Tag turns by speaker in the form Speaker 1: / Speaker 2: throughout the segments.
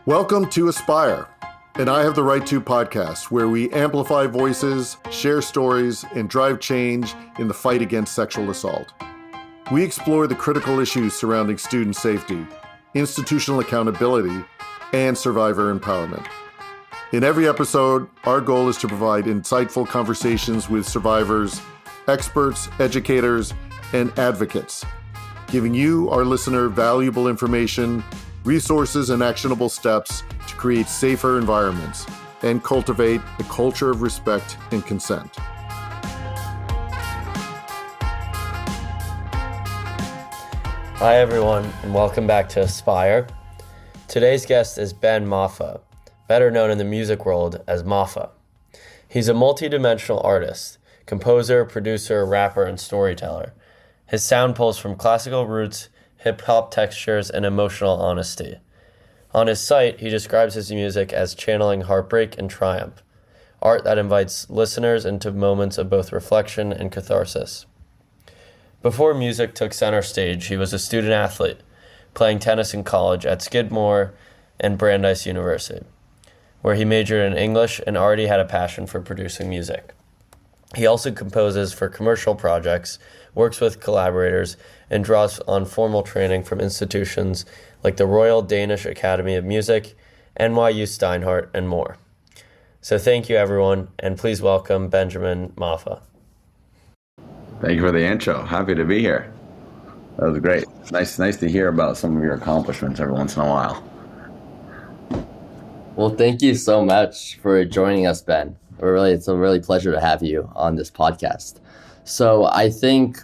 Speaker 1: Welcome to Aspire, and I Have the Right To podcast, where we amplify voices, share stories, and drive change in the fight against sexual assault. We explore the critical issues surrounding student safety, institutional accountability, and survivor empowerment. In every episode, our goal is to provide insightful conversations with survivors, experts, educators, and advocates, giving you, our listener, valuable information, resources, and actionable steps to create safer environments and cultivate a culture of respect and consent.
Speaker 2: Hi everyone, and welcome back to Aspire. Today's guest is Ben Maffa, better known in the music world as Maffa. He's a multi-dimensional artist, composer, producer, rapper, and storyteller. His sound pulls from classical roots, hip-hop textures, and emotional honesty. On his site, he describes his music as channeling heartbreak and triumph, art that invites listeners into moments of both reflection and catharsis. Before music took center stage, he was a student athlete, playing tennis in college at Skidmore and Brandeis University, where he majored in English and already had a passion for producing music. He also composes for commercial projects, works with collaborators, and draws on formal training from institutions like the Royal Danish Academy of Music, NYU Steinhardt, and more. So thank you, everyone, and please welcome Benjamin Maffa.
Speaker 3: Thank you for the intro. Happy to be here. That was great. Nice to hear about some of your accomplishments every once in a while.
Speaker 4: Well, thank you so much for joining us, Ben. It's a really pleasure to have you on this podcast. So I think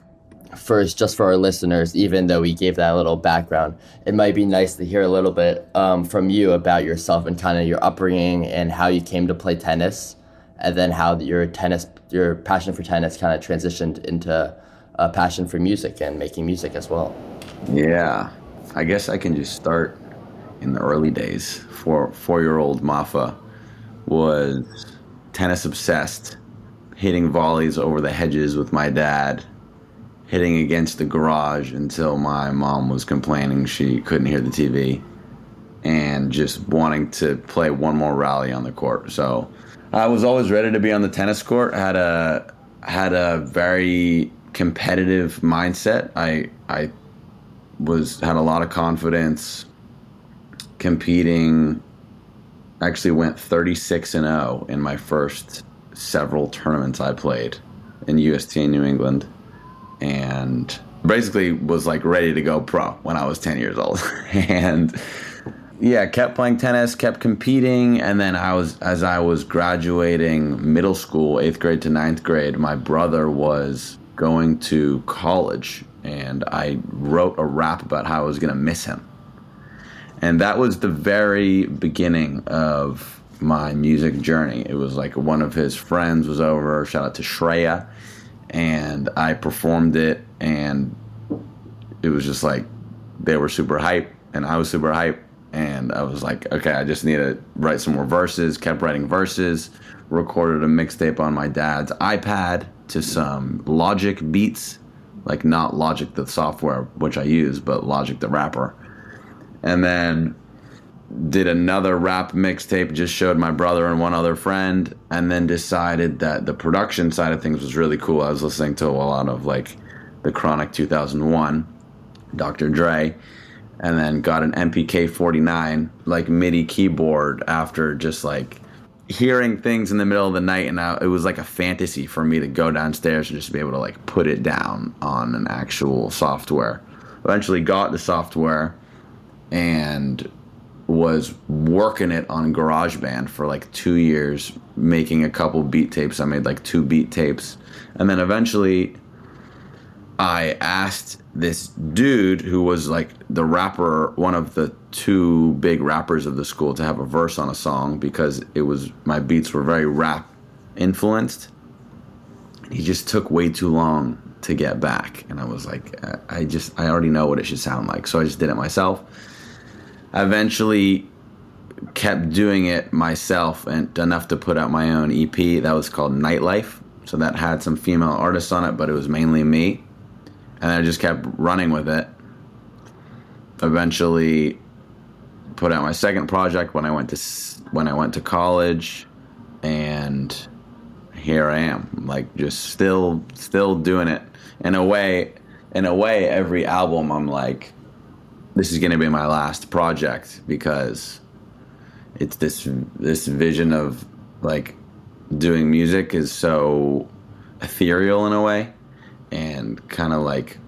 Speaker 4: first, just for our listeners, even though we gave that little background, it might be nice to hear a little bit from you about yourself and kind of your upbringing and how you came to play tennis, and then how your passion for tennis kind of transitioned into a passion for music and making music as well.
Speaker 3: Yeah, I guess I can just start in the early days. Four-year-old Maffa was tennis obsessed, hitting volleys over the hedges with my dad, hitting against the garage until my mom was complaining she couldn't hear the TV, and just wanting to play one more rally on the court. So I was always ready to be on the tennis court. Had a very competitive mindset. I had a lot of confidence competing. Actually went 36-0 in my first several tournaments I played in USTA New England, and basically was like ready to go pro when I was 10 years old. And yeah, kept playing tennis, kept competing, and then as I was graduating middle school, 8th grade to 9th grade, my brother was going to college, and I wrote a rap about how I was going to miss him. And that was the very beginning of my music journey. It was like one of his friends was over, shout out to Shreya, and I performed it, and it was just like they were super hype, and I was super hype, and I was like, okay, I just need to write some more verses. Kept writing verses, recorded a mixtape on my dad's iPad to some Logic beats, like not Logic the software, which I use, but Logic the rapper. And then did another rap mixtape, just showed my brother and one other friend, and then decided that the production side of things was really cool. I was listening to a lot of like the Chronic 2001, Dr. Dre, and then got an MPK 49 like MIDI keyboard after just like hearing things in the middle of the night, and it was like a fantasy for me to go downstairs and just be able to like put it down on an actual software. Eventually got the software and was working it on GarageBand for like 2 years, making a couple beat tapes. I made like 2 beat tapes. And then eventually I asked this dude who was like the rapper, one of the 2 big rappers of the school, to have a verse on a song because my beats were very rap influenced. He just took way too long to get back. And I was like, I already know what it should sound like. So I just did it myself. I eventually kept doing it myself, and enough to put out my own EP that was called Nightlife. So that had some female artists on it, but it was mainly me. And I just kept running with it. Eventually put out my second project when I went to college, and here I am, like just still doing it. In a way, every album I'm like, this is gonna be my last project, because it's this vision of like doing music is so ethereal in a way, and kind of like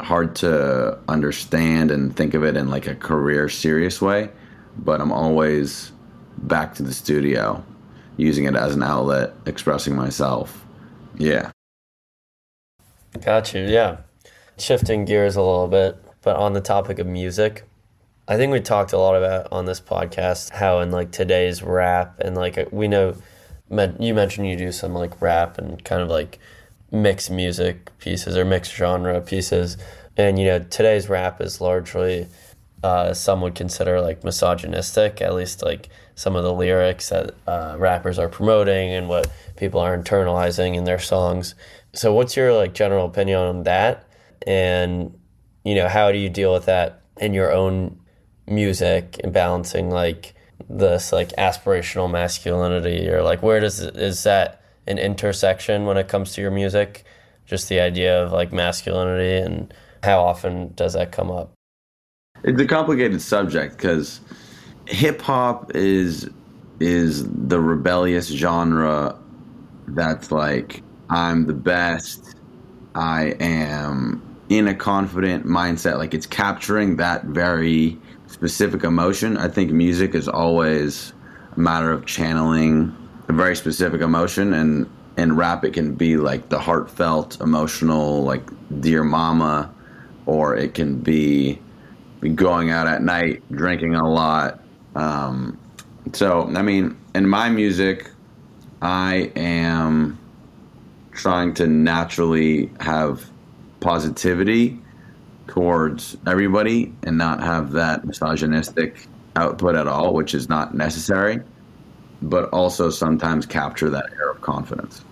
Speaker 3: hard to understand and think of it in like a career serious way. But I'm always back to the studio, using it as an outlet, expressing myself. Yeah.
Speaker 2: Got you, yeah. Shifting gears a little bit, but on the topic of music, I think we talked a lot about on this podcast how in like today's rap, and like we know you mentioned you do some like rap and kind of like mixed music pieces or mixed genre pieces, and you know today's rap is largely some would consider like misogynistic, at least like some of the lyrics that rappers are promoting and what people are internalizing in their songs. So what's your like general opinion on that, and you know how do you deal with that in your own music and balancing like this like aspirational masculinity, or like where is that an intersection when it comes to your music, just the idea of like masculinity, and how often does that come up?
Speaker 3: It's a complicated subject because hip hop is the rebellious genre that's like, I'm the best, I am in a confident mindset, like it's capturing that very specific emotion. I think music is always a matter of channeling a very specific emotion, and in rap it can be like the heartfelt, emotional, like Dear Mama, or it can be going out at night, drinking a lot. So, I mean, in my music, I am trying to naturally have positivity towards everybody and not have that misogynistic output at all, which is not necessary, but also sometimes capture that air of confidence.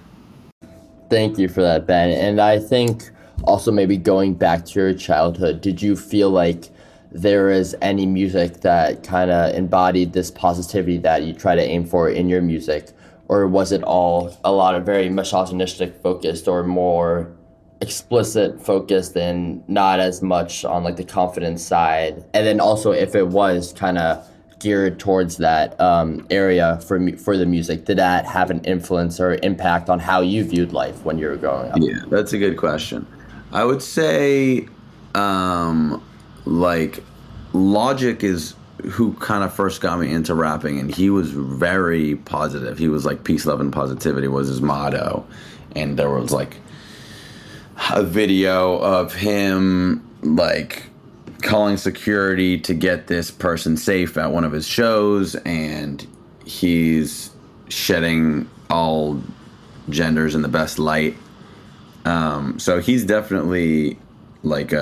Speaker 4: Thank you for that, Ben. And I think also maybe going back to your childhood, did you feel like there is any music that kind of embodied this positivity that you try to aim for in your music? Or was it all a lot of very misogynistic focused, or more explicit focused and not as much on like the confidence side? And then also if it was kind of geared towards that area for the music, did that have an influence or impact on how you viewed life when you were growing up?
Speaker 3: Yeah, that's a good question. I would say like Logic is who kind of first got me into rapping, and he was very positive. He was like peace, love, and positivity was his motto. And there was like a video of him like calling security to get this person safe at one of his shows, and he's shedding all genders in the best light. So he's definitely like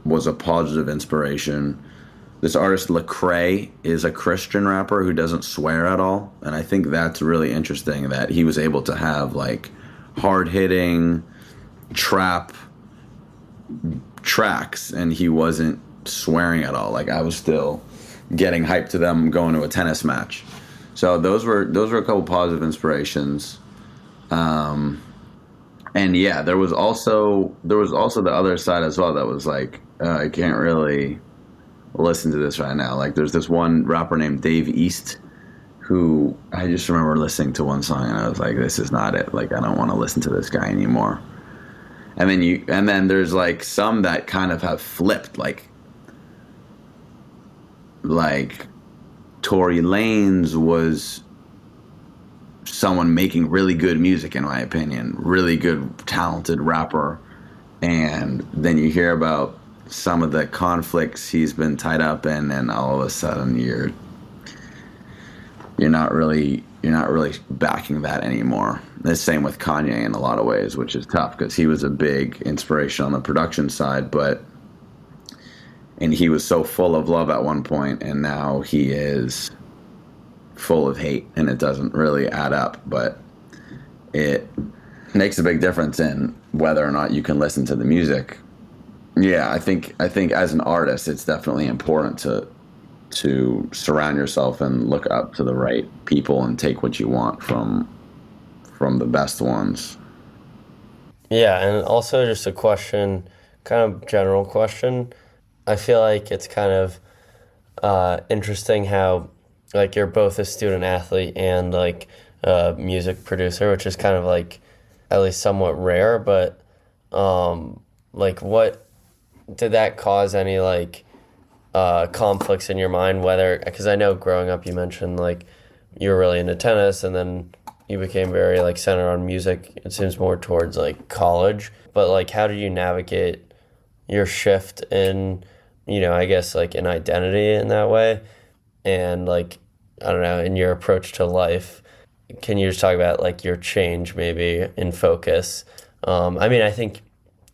Speaker 3: was a positive inspiration. This artist Lecrae is a Christian rapper who doesn't swear at all, and I think that's really interesting that he was able to have like hard-hitting trap tracks and he wasn't swearing at all. Like I was still getting hyped to them going to a tennis match. So those were a couple positive inspirations. And yeah, there was also the other side as well that was like, I can't really listen to this right now. Like there's this one rapper named Dave East who I just remember listening to one song and I was like, this is not it. Like I don't want to listen to this guy anymore. And then there's like some that kind of have flipped, like Tory Lanez was someone making really good music, in my opinion, really good, talented rapper. And then you hear about some of the conflicts he's been tied up in, and all of a sudden you're not really backing that anymore. The same with Kanye in a lot of ways, which is tough because he was a big inspiration on the production side, and he was so full of love at one point, and now he is full of hate, and it doesn't really add up, but it makes a big difference in whether or not you can listen to the music. Yeah, I think as an artist, it's definitely important to surround yourself and look up to the right people and take what you want from the best ones.
Speaker 2: Yeah, and also just a question, kind of general question. I feel like it's kind of interesting how like you're both a student athlete and like a music producer, which is kind of like at least somewhat rare, but like what did that cause any like conflicts in your mind, whether, because I know growing up you mentioned like you were really into tennis and then you became very like centered on music, it seems more towards like college, but like how do you navigate your shift in, you know, I guess like an identity in that way, and like I don't know, in your approach to life? Can you just talk about like your change maybe in focus? I mean, I think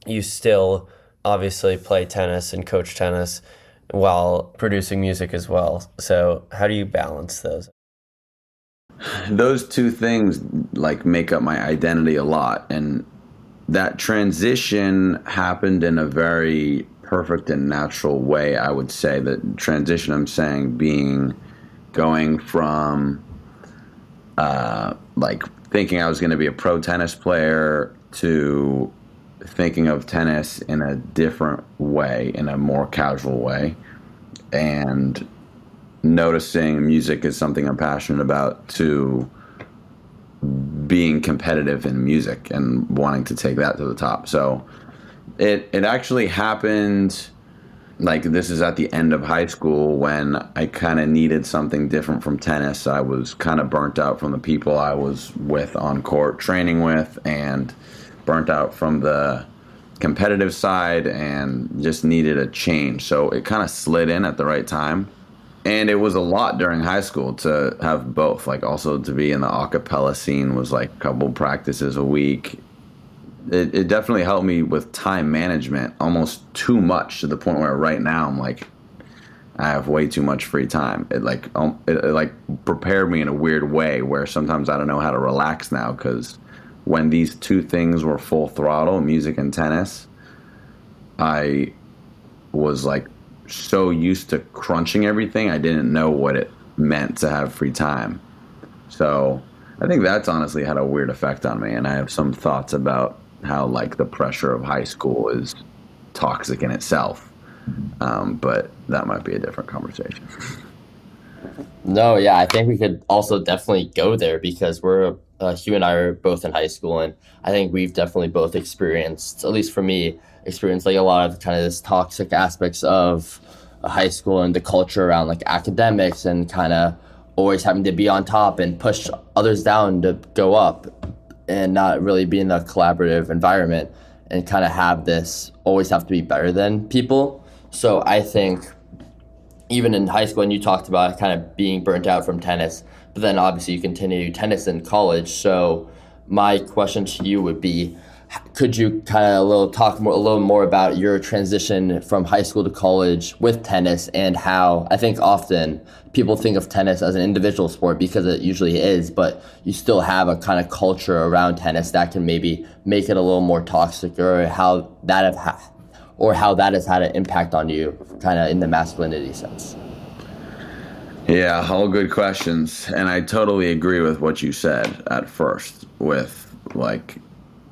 Speaker 2: you still obviously play tennis and coach tennis while producing music as well. So how do you balance those?
Speaker 3: Those two things like make up my identity a lot, and that transition happened in a very perfect and natural way. I would say the transition I'm saying being going from like thinking I was going to be a pro tennis player to thinking of tennis in a different way, in a more casual way, and noticing music is something I'm passionate about, to being competitive in music and wanting to take that to the top. So it actually happened, like this is at the end of high school when I kind of needed something different from tennis. I was kind of burnt out from the people I was with on court training with, and burnt out from the competitive side, and just needed a change. So it kind of slid in at the right time. And it was a lot during high school to have both, like also to be in the a cappella scene was like a couple practices a week. It definitely helped me with time management, almost too much, to the point where right now I'm like, I have way too much free time. It prepared me in a weird way where sometimes I don't know how to relax now, because when these two things were full throttle, music and tennis, I was like so used to crunching everything, I didn't know what it meant to have free time. So I think that's honestly had a weird effect on me, and I have some thoughts about how like the pressure of high school is toxic in itself, but that might be a different conversation.
Speaker 4: No, yeah, I think we could also definitely go there, because Hugh and I are both in high school, and I think we've definitely both experienced, at least for me, like a lot of kind of this toxic aspects of high school and the culture around like academics, and kind of always having to be on top and push others down to go up, and not really be in a collaborative environment, and kind of have this always have to be better than people. So I think even in high school, and you talked about kind of being burnt out from tennis, but then obviously you continue tennis in college. So my question to you would be, could you kind of talk a little more about your transition from high school to college with tennis, and how I think often people think of tennis as an individual sport, because it usually is, but you still have a kind of culture around tennis that can maybe make it a little more toxic, or how that has had an impact on you kind of in the masculinity sense?
Speaker 3: Yeah, all good questions. And I totally agree with what you said at first, with like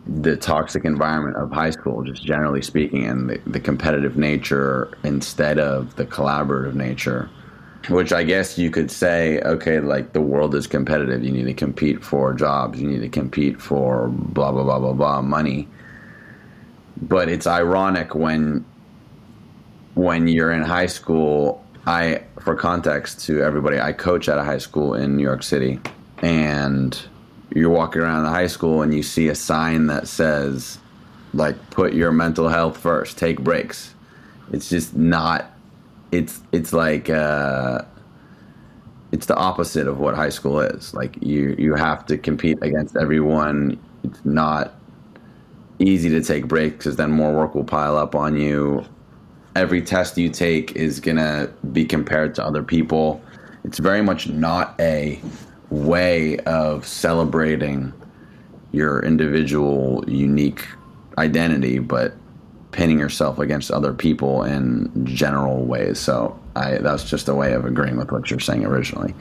Speaker 3: the toxic environment of high school, just generally speaking, and the competitive nature instead of the collaborative nature, which I guess you could say, okay, like the world is competitive. You need to compete for jobs. You need to compete for blah, blah, blah, blah, blah, money. But it's ironic when you're in high school. For context to everybody, I coach at a high school in New York City, and you're walking around the high school and you see a sign that says, like, put your mental health first, take breaks. It's just not, it's like, it's the opposite of what high school is. Like, you have to compete against everyone. It's not easy to take breaks, because then more work will pile up on you. Every test you take is gonna be compared to other people. It's very much not a way of celebrating your individual, unique identity, but pinning yourself against other people in general ways. So That was just a way of agreeing with what you're saying originally.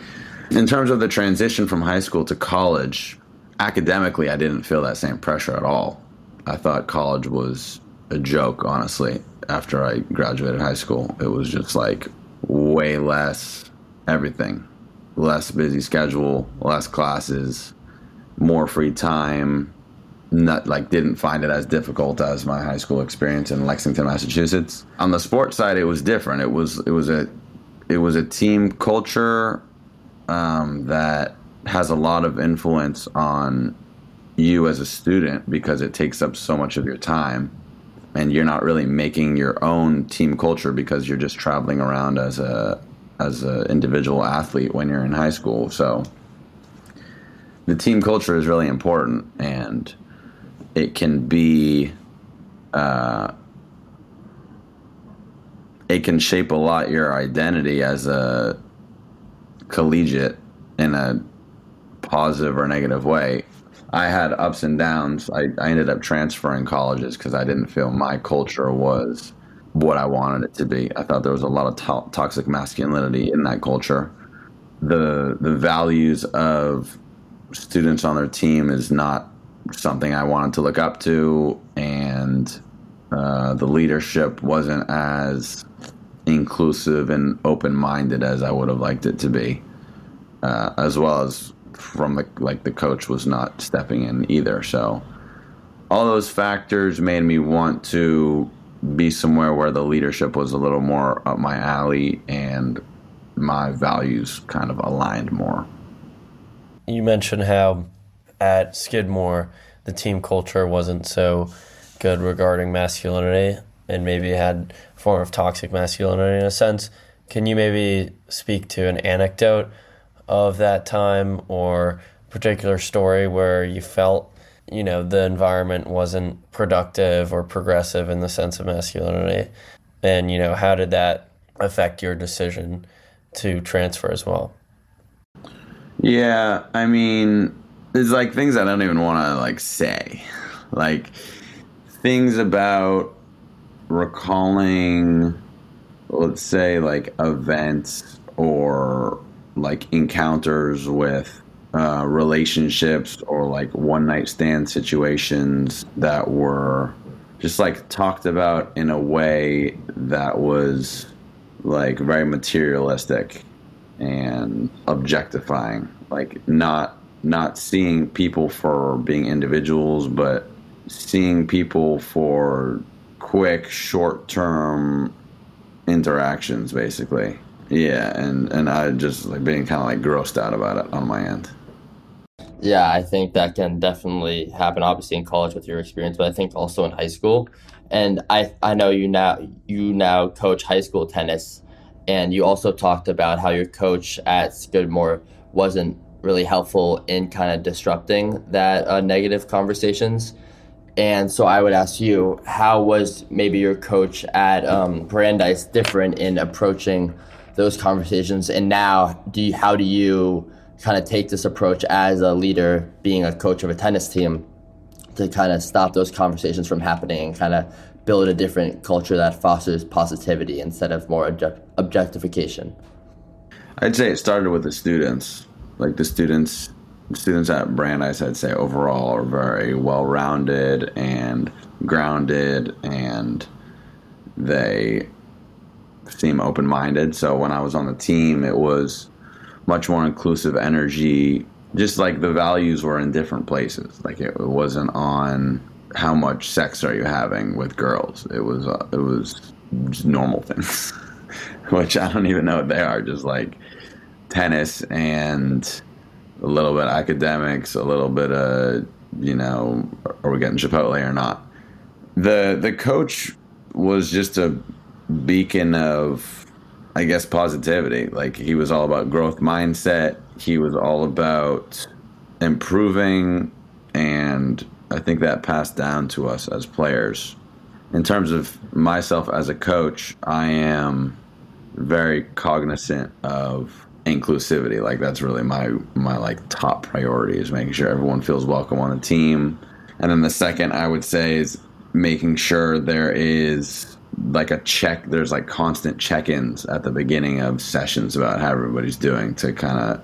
Speaker 3: In terms of the transition from high school to college, academically, I didn't feel that same pressure at all. I thought college was a joke, honestly. After I graduated high school, it was just like way less everything. Less busy schedule, less classes, more free time. Didn't find it as difficult as my high school experience in Lexington, Massachusetts. On the sports side, it was different. It was a team culture that has a lot of influence on you as a student because it takes up so much of your time, and you're not really making your own team culture because you're just traveling around as a individual athlete when you're in high school. So the team culture is really important, and it can be it can shape a lot your identity as a collegiate in a positive or negative way. I had ups and downs. I ended up transferring colleges because I didn't feel my culture was what I wanted it to be. I thought there was a lot of toxic masculinity in that culture. The values of students on their team is not something I wanted to look up to, and the leadership wasn't as inclusive and open-minded as I would have liked it to be, as well as from the coach was not stepping in either. So all those factors made me want to be somewhere where the leadership was a little more up my alley and my values kind of aligned more.
Speaker 2: You mentioned how at Skidmore the team culture wasn't so good regarding masculinity and maybe had a form of toxic masculinity in a sense. Can you maybe speak to an anecdote of that time or a particular story where you felt, the environment wasn't productive or progressive in the sense of masculinity? And, how did that affect your decision to transfer as well?
Speaker 3: Yeah, I mean, it's like things I don't even want to say. Like things about recalling, let's say, events or encounters with relationships or one night stand situations that were just talked about in a way that was very materialistic and objectifying, not seeing people for being individuals, but seeing people for quick, short-term interactions, basically. Yeah, and I just being kind of grossed out about it on my end.
Speaker 4: Yeah, I think that can definitely happen, obviously in college with your experience, but I think also in high school. And I know you now coach high school tennis, and you also talked about how your coach at Skidmore wasn't really helpful in kind of disrupting that negative conversations. And so I would ask you, how was maybe your coach at Brandeis different in approaching those conversations? And now, how do you kind of take this approach as a leader, being a coach of a tennis team, to kind of stop those conversations from happening and kind of build a different culture that fosters positivity instead of more objectification?
Speaker 3: I'd say it started with the students. The students at Brandeis, I'd say overall are very well-rounded and grounded, and they seem open-minded. So when I was on the team, it was much more inclusive energy. Just the values were in different places. It wasn't on how much sex are you having with girls. It was just normal things, which I don't even know what they are. Just tennis and a little bit of academics, a little bit of, are we getting Chipotle or not? The coach was just a beacon of, I guess, positivity. He was all about growth mindset. He was all about improving, and I think that passed down to us as players. In terms of myself as a coach, I am very cognizant of inclusivity. That's really my top priority, is making sure everyone feels welcome on the team. And then the second, I would say, is making sure there is like a check. There's like constant check-ins at the beginning of sessions about how everybody's doing to kind of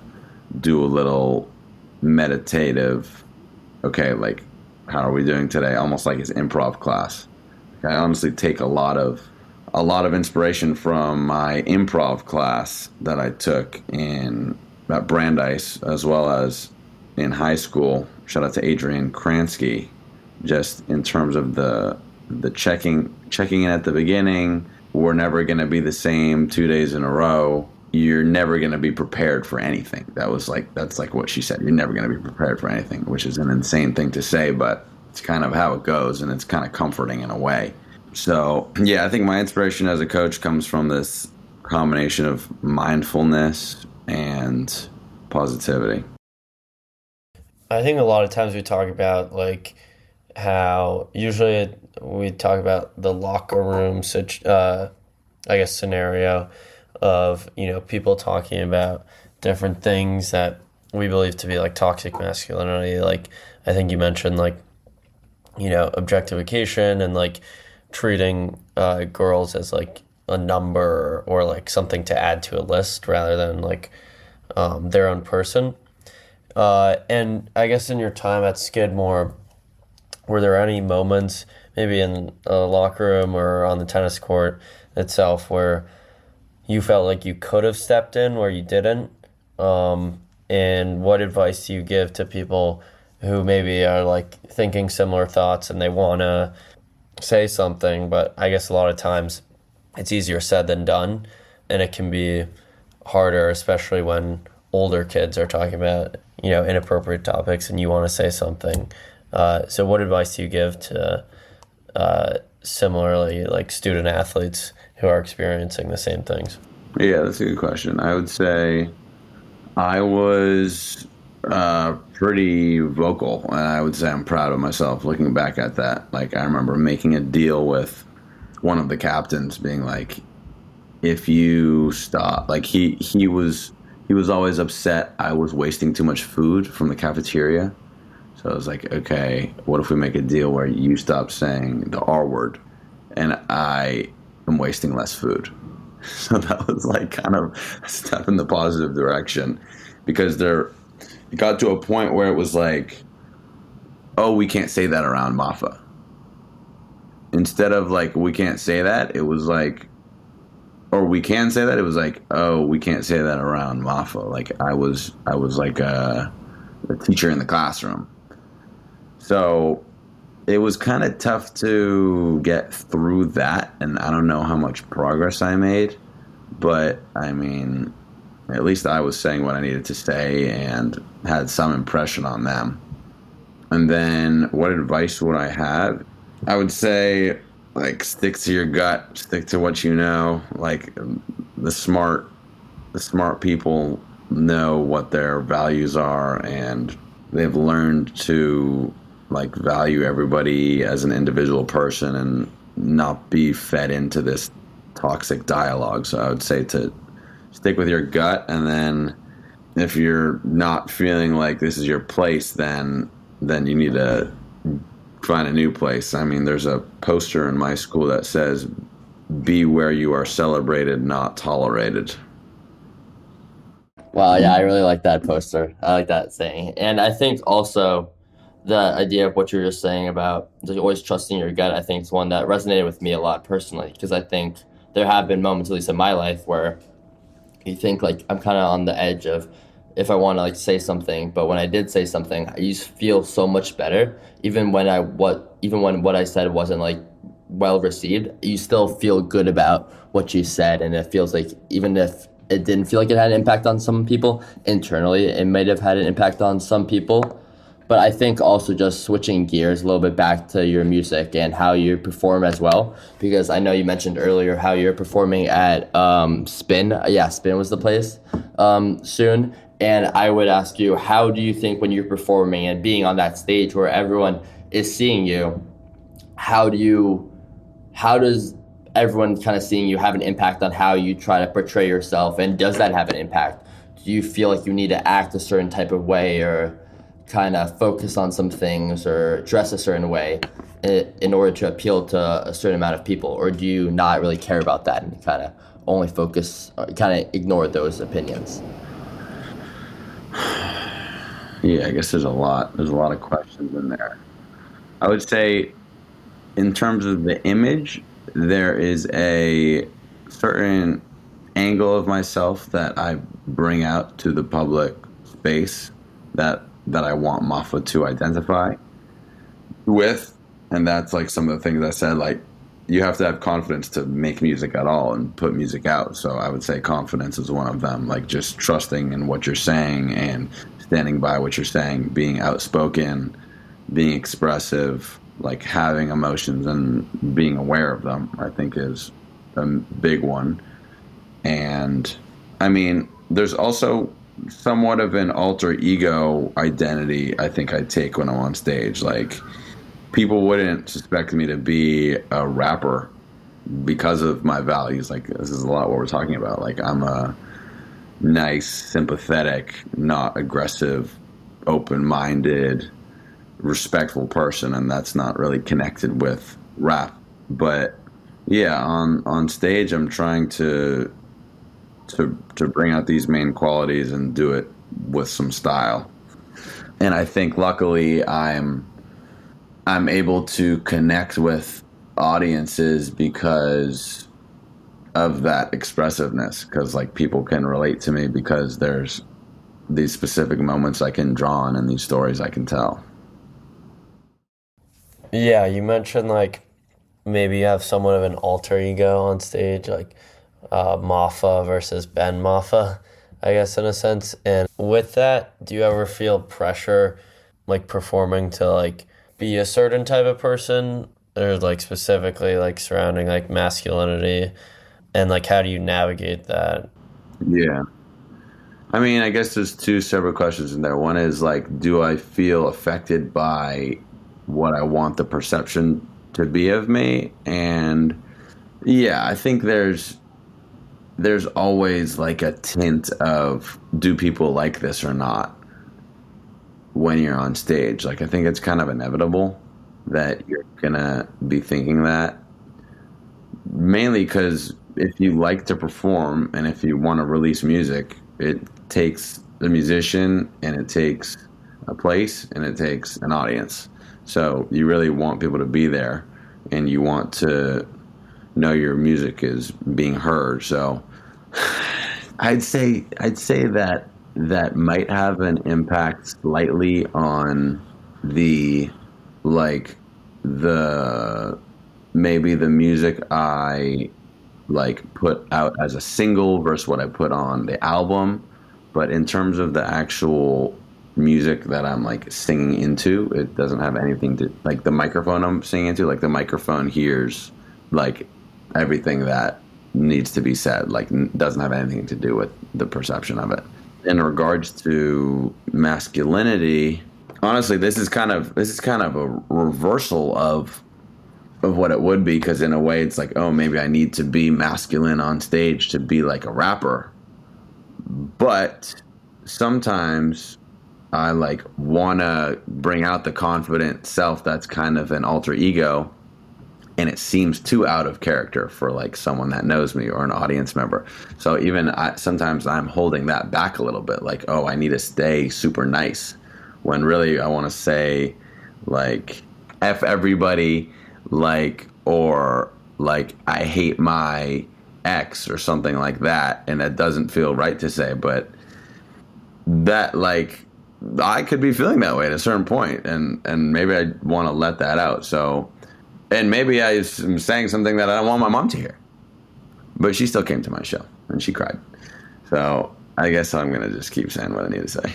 Speaker 3: do a little meditative, okay, like how are we doing today? Almost like it's improv class. I honestly take a lot of inspiration from my improv class that I took at Brandeis, as well as in high school. Shout out to Adrian Kransky, just in terms of the checking in at the beginning. We're never going to be the same 2 days in a row. You're never going to be prepared for anything. That's like what she said. You're never going to be prepared for anything, which is an insane thing to say, but it's kind of how it goes, and it's kind of comforting in a way. So, yeah, I think my inspiration as a coach comes from this combination of mindfulness and positivity.
Speaker 2: I think a lot of times we talk about like how usually we talk about the locker room scenario of, people talking about different things that we believe to be like toxic masculinity. Like I think you mentioned like, objectification and like treating girls as like a number or like something to add to a list rather than like their own person. And I guess in your time at Skidmore, were there any moments, maybe in a locker room or on the tennis court itself, where you felt like you could have stepped in where you didn't? And what advice do you give to people who maybe are like thinking similar thoughts and they want to say something, but I guess a lot of times it's easier said than done, and it can be harder, especially when older kids are talking about, inappropriate topics and you want to say something. So what advice do you give to similarly like student athletes who are experiencing the same things?
Speaker 3: Yeah, that's a good question. I would say I was pretty vocal, and I would say I'm proud of myself looking back at that. Like, I remember making a deal with one of the captains, being like, if you stop, like he was always upset I was wasting too much food from the cafeteria. So I was like, okay, what if we make a deal where you stop saying the R word and I am wasting less food? So that was like kind of a step in the positive direction, because it got to a point where it was like, oh, we can't say that around Maffa. Instead of like, we can't say that, it was like, or we can say that, it was like, oh, we can't say that around Maffa. Like I was like a teacher in the classroom. So it was kind of tough to get through that, and I don't know how much progress I made, but I mean, at least I was saying what I needed to say and had some impression on them. And then what advice would I have? I would say, like, stick to your gut, stick to what you know. Like, the smart people know what their values are, and they've learned to like value everybody as an individual person and not be fed into this toxic dialogue. So I would say to stick with your gut, and then if you're not feeling like this is your place, then you need to find a new place. I mean, there's a poster in my school that says, be where you are celebrated, not tolerated.
Speaker 4: Wow, yeah, I really like that poster. I like that saying. And I think also the idea of what you're just saying about always trusting your gut, I think is one that resonated with me a lot personally, because I think there have been moments, at least in my life, where you think like I'm kind of on the edge of if I want to like say something, but when I did say something, I just feel so much better. Even when what I said wasn't like well received, you still feel good about what you said, and it feels like even if it didn't feel like it had an impact on some people internally, it might have had an impact on some people. But I think also just switching gears a little bit back to your music and how you perform as well, because I know you mentioned earlier how you're performing at Spin. Yeah, Spin was the place soon. And I would ask you, how do you think when you're performing and being on that stage where everyone is seeing you, how does everyone kind of seeing you have an impact on how you try to portray yourself? And does that have an impact? Do you feel like you need to act a certain type of way or kind of focus on some things or dress a certain way? in order to appeal to a certain amount of people, or do you not really care about that and kind of only focus, kind of ignore those opinions?
Speaker 3: Yeah, I guess there's a lot of questions in there. I would say in terms of the image, there is a certain angle of myself that I bring out to the public space that I want Maffa to identify with. And that's like some of the things I said, like you have to have confidence to make music at all and put music out. So I would say confidence is one of them, like just trusting in what you're saying and standing by what you're saying, being outspoken, being expressive, like having emotions and being aware of them, I think is a big one. And I mean, there's also somewhat of an alter ego identity I think I take when I'm on stage. Like people wouldn't suspect me to be a rapper because of my values. Like this is a lot what we're talking about. Like I'm a nice, sympathetic, not aggressive, open-minded, respectful person, and that's not really connected with rap. But yeah, on stage I'm trying to bring out these main qualities and do it with some style. And I think luckily I'm able to connect with audiences because of that expressiveness, because like people can relate to me because there's these specific moments I can draw on and these stories I can tell.
Speaker 2: Yeah, you mentioned like maybe you have somewhat of an alter ego on stage, like Maffa versus Ben Maffa, I guess, in a sense. And with that, do you ever feel pressure like performing to like be a certain type of person, or like specifically like surrounding like masculinity, and like how do you navigate that?
Speaker 3: Yeah. I mean, I guess there's two separate questions in there. One is like, do I feel affected by what I want the perception to be of me? And yeah, I think there's always like a tint of, do people like this or not when you're on stage? Like I think it's kind of inevitable that you're gonna be thinking that, mainly because if you like to perform and if you want to release music, it takes a musician and it takes a place and it takes an audience. So you really want people to be there and you want to know your music is being heard. So I'd say that might have an impact slightly on the maybe the music I like put out as a single versus what I put on the album. But in terms of the actual music that I'm like singing into, it doesn't have anything to, like the microphone I'm singing into, like the microphone hears like everything that needs to be said, like doesn't have anything to do with the perception of it. In regards to masculinity, honestly, this is kind of a reversal of what it would be, because in a way it's like, oh, maybe I need to be masculine on stage to be like a rapper. But sometimes I like want to bring out the confident self that's kind of an alter ego, and it seems too out of character for like someone that knows me or an audience member. So even sometimes I'm holding that back a little bit, like, oh, I need to stay super nice, when really I want to say like F everybody, like, or like I hate my ex or something like that, and that doesn't feel right to say, but that like I could be feeling that way at a certain point, and maybe I want to let that out. So, and maybe I am saying something that I don't want my mom to hear, but she still came to my show and she cried. So I guess I'm gonna just keep saying what I need to say.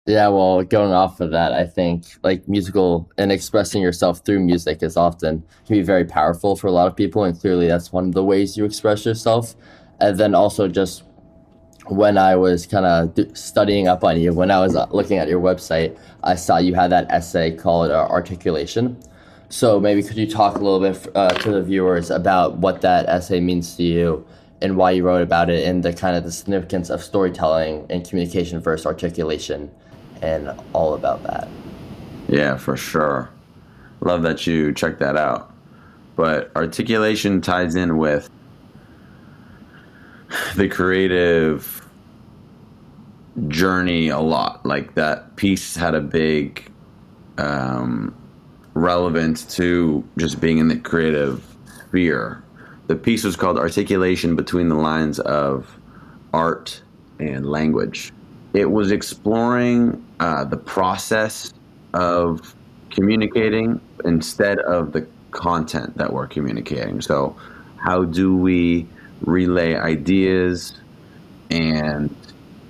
Speaker 4: Yeah, well, going off of that, I think like musical and expressing yourself through music can be very powerful for a lot of people, and clearly that's one of the ways you express yourself. And then also just when I was kind of studying up on you, when I was looking at your website, I saw you had that essay called Articulation. So maybe could you talk a little bit to the viewers about what that essay means to you and why you wrote about it, and the kind of the significance of storytelling and communication versus articulation and all about that?
Speaker 3: Yeah, for sure. Love that you checked that out. But articulation ties in with the creative journey a lot. Like that piece had a big relevance to just being in the creative sphere. The piece was called Articulation Between the Lines of Art and Language. It was exploring the process of communicating instead of the content that we're communicating. So how do we relay ideas, and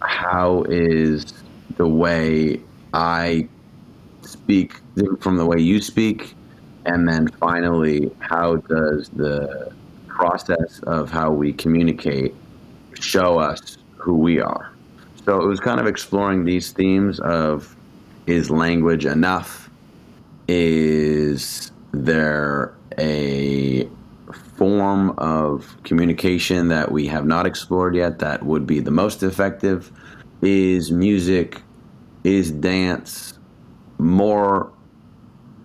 Speaker 3: how is the way I speak different from the way you speak? And then finally, how does the process of how we communicate show us who we are? So it was kind of exploring these themes of, is language enough? Is there a form of communication that we have not explored yet that would be the most effective? Is music, is dance more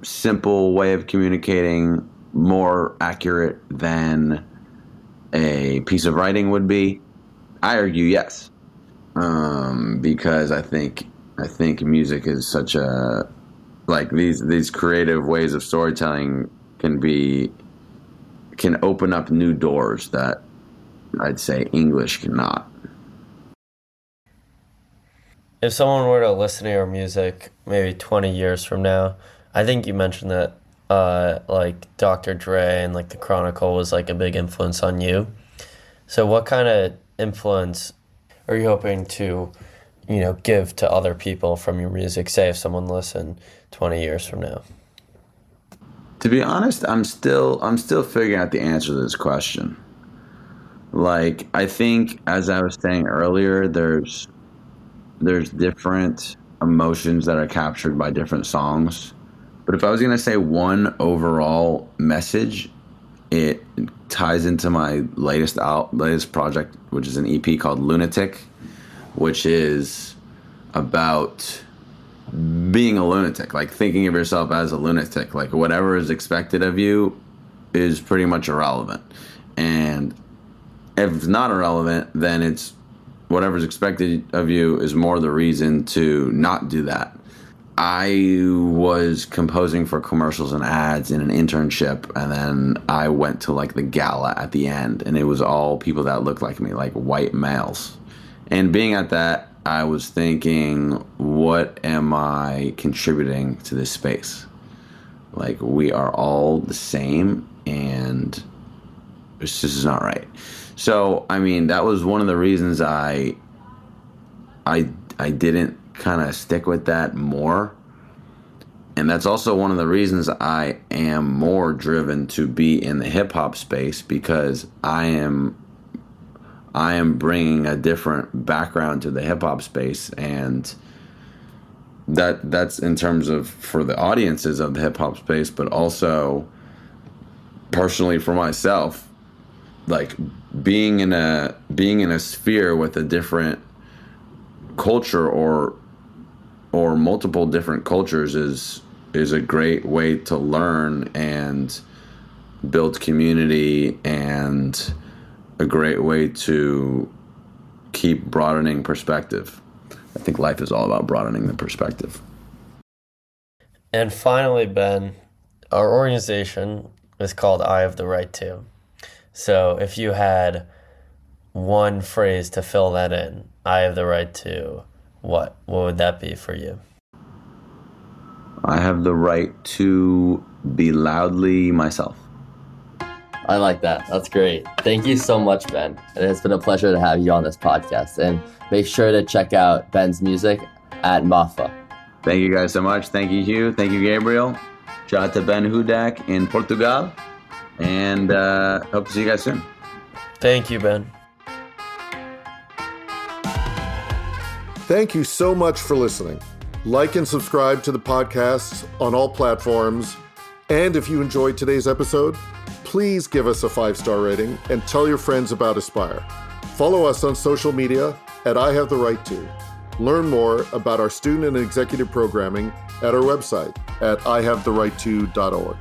Speaker 3: simple way of communicating, more accurate than a piece of writing would be? I argue yes, because I think music is such a, like, these creative ways of storytelling can open up new doors that I'd say English cannot.
Speaker 2: If someone were to listen to your music maybe 20 years from now, I think you mentioned that like Dr. Dre and like the Chronicle was like a big influence on you. So what kind of influence are you hoping to, give to other people from your music, say if someone listened 20 years from now?
Speaker 3: To be honest, I'm still figuring out the answer to this question. Like, I think, as I was saying earlier, there's different emotions that are captured by different songs. But if I was going to say one overall message, it ties into my latest project, which is an EP called Lunatic, which is about being a lunatic, like thinking of yourself as a lunatic. Like, whatever is expected of you is pretty much irrelevant. And if it's not irrelevant, then it's whatever's expected of you is more the reason to not do that. I was composing for commercials and ads in an internship, and then I went to like the gala at the end, and it was all people that looked like me, like white males. And being at that, I was thinking, what am I contributing to this space? Like, we are all the same, and this is not right. So, I mean, that was one of the reasons I didn't kind of stick with that more. And that's also one of the reasons I am more driven to be in the hip hop space, because I am bringing a different background to the hip hop space, and that's in terms of for the audiences of the hip hop space, but also personally for myself, like being in a sphere with a different culture or multiple different cultures is a great way to learn and build community, and a great way to keep broadening perspective. I think life is all about broadening the perspective.
Speaker 2: And finally, Ben, our organization is called I Have the Right To. So if you had one phrase to fill that in, I have the right to, what would that be for you?
Speaker 3: I have the right to be loudly myself.
Speaker 4: I like that. That's great. Thank you so much, Ben. It has been a pleasure to have you on this podcast. And make sure to check out Ben's music at Maffa.
Speaker 3: Thank you guys so much. Thank you, Hugh. Thank you, Gabriel. Shout out to Ben Hudak in Portugal. And hope to see you guys soon.
Speaker 2: Thank you, Ben.
Speaker 1: Thank you so much for listening. Like and subscribe to the podcast on all platforms. And if you enjoyed today's episode, please give us a 5-star rating and tell your friends about Aspire. Follow us on social media at I Have the Right To. Learn more about our student and executive programming at our website at ihavetherightto.org.